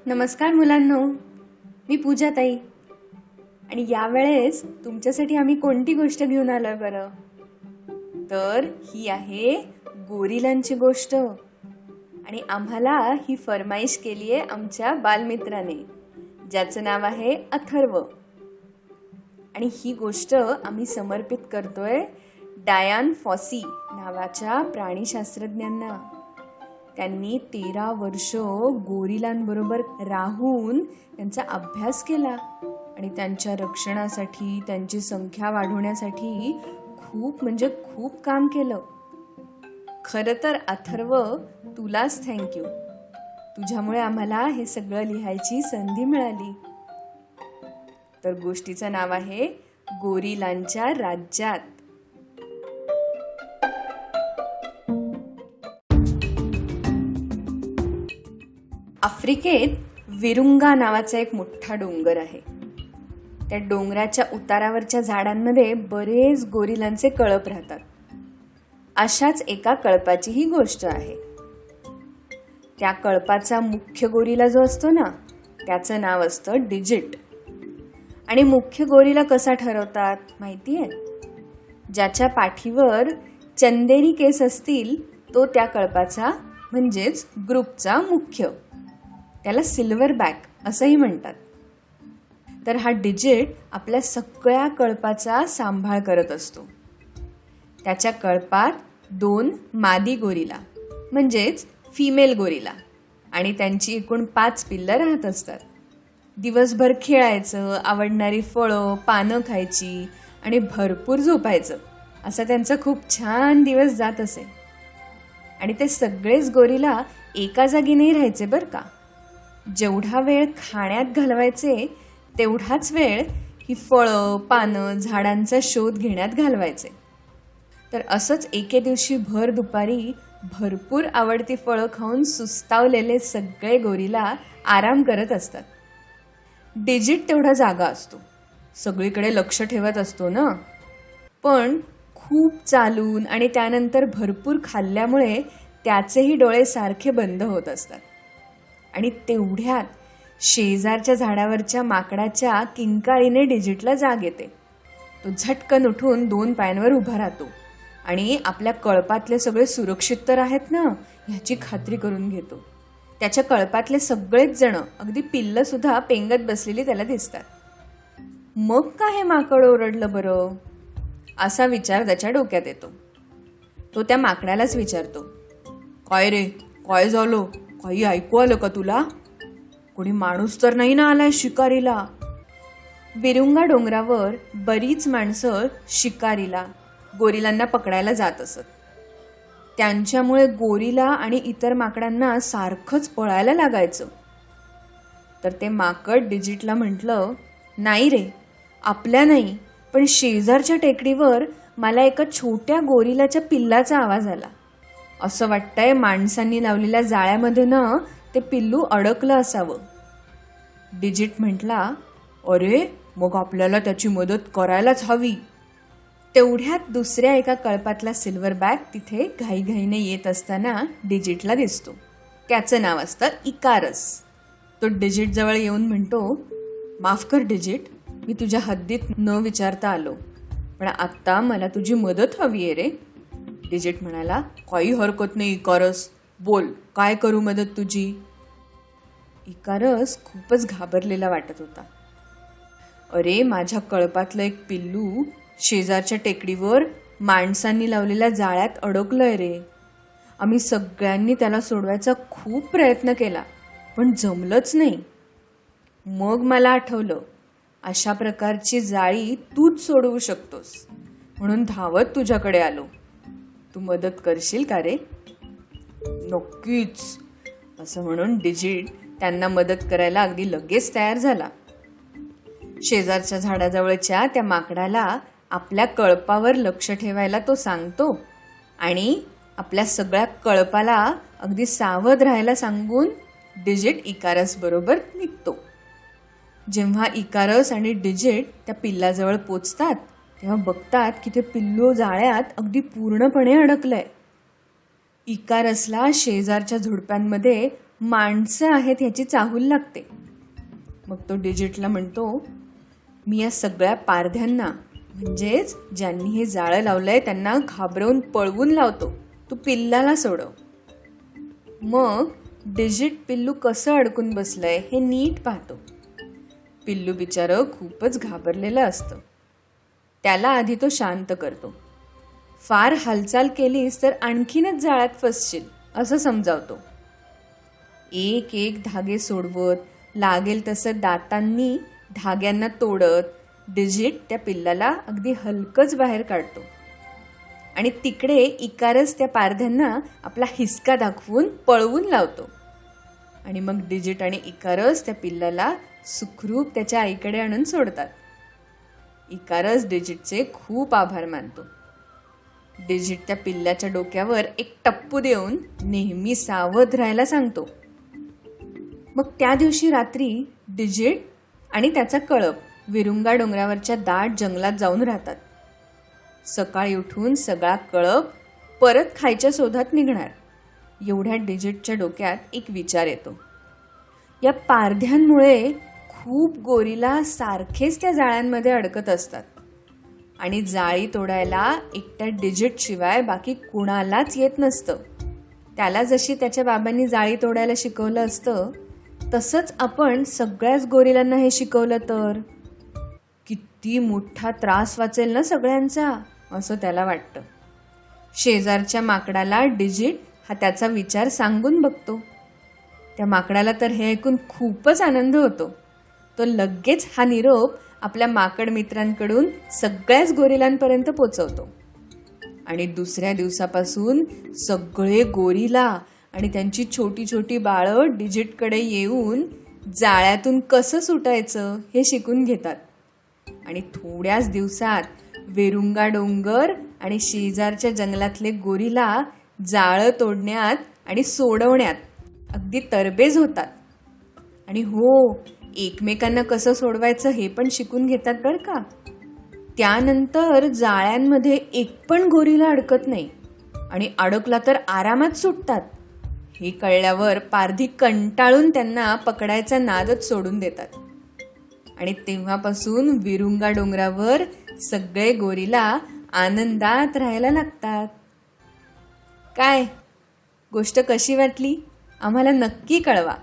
नमस्कार मुलांनो, मी पूजा ताई आणि यावेळेस तुमच्यासाठी आम्ही कोणती गोष्ट घेऊन आलोय बरं? तर ही आहे गोरिलांची गोष्ट आणि आम्हाला ही फरमाईश केली आहे आमच्या बालमित्राने, ज्याचं नाव आहे अथर्व. आणि ही गोष्ट आम्ही समर्पित करतोय डायन फॉसी नावाच्या प्राणीशास्त्रज्ञांना. त्यांनी 13 वर्ष गोरिलांबरोबर राहून त्यांचा अभ्यास केला आणि त्यांच्या रक्षणासाठी, त्यांची संख्या वाढवण्यासाठी खूप काम केलं. खरं तर अथर्व, तुलाच थँक्यू. तुझ्यामुळे आम्हाला हे सगळं लिहायची संधी मिळाली. तर गोष्टीचं नाव आहे गोरिलांच्या राज्यात. आफ्रिकेत विरुंगा नावाचा एक मोठा डोंगर आहे. त्या डोंगराच्या उतारावरच्या झाडांमध्ये बरेच गोरिलांचे कळप राहतात. अशाच एका कळपाची ही गोष्ट आहे. त्या कळपाचा मुख्य गोरिला जो असतो ना, त्याचं नाव असतं डिजिट. आणि मुख्य गोरिला कसा ठरवतात माहितीये? ज्याच्या पाठीवर चंदेरी केस असतील तो त्या कळपाचा म्हणजेच ग्रुपचा मुख्य. त्याला सिल्वर बॅक असंही म्हणतात. तर हा डिजिट आपल्या सगळ्या कळपाचा सांभाळ करत असतो. त्याच्या कळपात 2 मादी गोरिला म्हणजेच फिमेल गोरिला आणि त्यांची एकूण 5 पिल्लं राहत असतात. दिवसभर खेळायचं, आवडणारी फळं, पानं खायची आणि भरपूर झोपायचं, असा त्यांचा खूप छान दिवस जात असे. आणि ते सगळेच गोरिला एका जागी नाही राहायचे बरं का. जेवढा वेळ खाण्यात घालवायचे तेवढाच वेळ ही फळं, पानं, झाडांचा शोध घेण्यात घालवायचे. तर असंच एके दिवशी भर दुपारी भरपूर आवडती फळं खाऊन सुस्तावलेले सगळे गोरिला आराम करत असतात. डिजिट तेवढा जागा असतो, सगळीकडे लक्ष ठेवत असतो ना. पण खूप चालून आणि त्यानंतर भरपूर खाल्ल्यामुळे त्याचेही डोळे सारखे बंद होत असतात. आणि तेवढ्यात शेजारच्या झाडावरच्या माकडाच्या किंकाळीने डिजिटला जाग येते. तो झटकन उठून 2 पायांवर उभा राहतो आणि आपल्या कळपातले सगळे सुरक्षित तर आहेत ना ह्याची खात्री करून घेतो. त्याच्या कळपातले सगळेच जण, अगदी पिल्लं सुद्धा पेंगत बसलेली त्याला दिसतात. मग का हे माकड ओरडलं बरं, असा विचार त्याच्या डोक्यात येतो. तो त्या माकडालाच विचारतो, काय रे, काय झालं, काही ऐकू आलं का तुला? कोणी माणूस तर नाही ना आलाय शिकारीला? विरुंगा डोंगरावर बरीच माणसं शिकारीला, गोरिलांना पकडायला जात असत. त्यांच्यामुळे गोरिला आणि इतर माकडांना सारखंच पळायला लागायचं. तर ते माकड डिजिटला म्हटलं, नाही रे, आपल्या नाही, पण शेजारच्या टेकडीवर मला एका छोट्या गोरिलाच्या पिल्लाचा आवाज आला. असं वाटतंय माणसांनी लावलेल्या जाळ्यामध्ये ना ते पिल्लू अडकलं असावं. डिजिट म्हटला, अरे मग आपल्याला त्याची मदत करायलाच हवी. तेवढ्यात दुसऱ्या एका कळपातला सिल्वर बॅग तिथे घाईघाईने येत असताना डिजिटला दिसतो. त्याचं नाव असतं इकारस. तो डिजिट जवळ येऊन म्हणतो, माफ कर डिजिट, मी तुझ्या हद्दीत न विचारता आलो, पण आत्ता मला तुझी मदत हवी आहे रे. डिजिट म्हणाला, काही हरकत नाही इकारस, बोल, काय करू मदत तुझी? इकारस खूपच घाबरलेला वाटत होता. अरे, माझ्या कळपातलं एक पिल्लू शेजारच्या टेकडीवर माणसांनी लावलेल्या जाळ्यात अडकलंय रे. आम्ही सगळ्यांनी त्याला सोडवायचा खूप प्रयत्न केला, पण जमलंच नाही. मग मला आठवलं, अशा प्रकारची जाळी तूच सोडवू शकतोस, म्हणून धावत तुझ्याकडे आलो. तू मदत करशील का रे? नक्कीच, असं म्हणून डिजिट त्यांना मदत करायला अगदी लगेच तयार झाला. शेजारच्या झाडाजवळच्या त्या माकडाला आपल्या कळपावर लक्ष ठेवायला तो सांगतो आणि आपल्या सगळ्या कळपाला अगदी सावध राहायला सांगून डिजिट इकारस बरोबर निघतो. जेव्हा इकारस आणि डिजिट त्या पिल्लाजवळ पोचतात तेव्हा बघतात की ते पिल्लू जाळ्यात अगदी पूर्णपणे अडकलंय. इकारसला शेजारच्या झुडप्यांमध्ये माणसं आहेत ह्याची चाहूल लागते. मग तो डिजिटला म्हणतो, मी या सगळ्या पारध्यांना म्हणजेच ज्यांनी हे जाळं लावलंय त्यांना घाबरवून पळवून लावतो. तू पिल्लाला सोडव. मग डिजिट पिल्लू कसं अडकून बसलंय हे नीट पाहतो. पिल्लू बिचारं खूपच घाबरलेलं असतं. त्याला आधी तो शांत करतो. फार हालचाल केलीस तर आणखीनच जाळ्यात फसशील असं समजावतो. एक एक धागे सोडवत लागेल तसं दातांनी धाग्यांना तोडत डिजिट त्या पिल्लाला अगदी हलकंच बाहेर काढतो. आणि तिकडे इकारस त्या पारध्यांना आपला हिसका दाखवून पळवून लावतो. आणि मग डिजिट आणि इकारस त्या पिल्लाला सुखरूप त्याच्या आईकडे आणून सोडतात. इकारस डिजिटचे खूप आभार मानतो. डिजिट त्या पिल्लाच्या डोक्यावर एक टप्पू देऊन नेहमी सावध राहायला सांगतो. मग त्या दिवशी रात्री डिजिट आणि त्याचा कळप विरुंगा डोंगरावरच्या दाट जंगलात जाऊन राहतात. सकाळी उठून सगळा कळप परत खायच्या शोधात निघणार. एवढ्या डिजिटच्या डोक्यात एक विचार येतो. या पारध्यांमुळे खूप गोरिला सारखेच त्या जाळ्यांमध्ये अडकत असतात आणि जाळी तोडायला एकट्या डिजिट शिवाय बाकी कुणालाच येत नसतं. त्याला जशी त्याच्या बाबांनी जाळी तोडायला शिकवलं असतं तसंच आपण सगळ्याच गोरिलांना हे शिकवलं तर किती मोठा त्रास वाचेल ना सगळ्यांचा, असं त्याला वाटतं. शेजारच्या माकडाला डिजिट हा त्याचा विचार सांगून बघतो. त्या माकडाला तर हे ऐकून खूपच आनंद होतो. तो लगेच हा निरोप आपल्या माकड मित्रांकडून सगळ्याच गोरिलांपर्यंत पोचवतो. आणि दुसऱ्या दिवसापासून सगळे गोरिला आणि त्यांची छोटी छोटी बाळं डिजिटकडे येऊन जाळ्यातून कसं सुटायचं हे शिकून घेतात. आणि थोड्याच दिवसात वेरुंगा डोंगर आणि शेजारच्या जंगलातले गोरिला जाळं तोडण्यात आणि सोडवण्यात अगदी तरबेज होतात. आणि हो, एकमेकांना कसं सोडवायचं हे पण शिकून घेतात बरं का. त्यानंतर जाळ्यांमध्ये एक पण गोरिला अडकत नाही आणि अडकला तर आरामात सुटतात. हे कळल्यावर पारधी कंटाळून त्यांना पकडायचा नादच सोडून देतात. आणि तेव्हापासून विरुंगा डोंगरावर सगळे गोरिला आनंदात राहायला लागतात. काय गोष्ट कशी वाटली आम्हाला नक्की कळवा.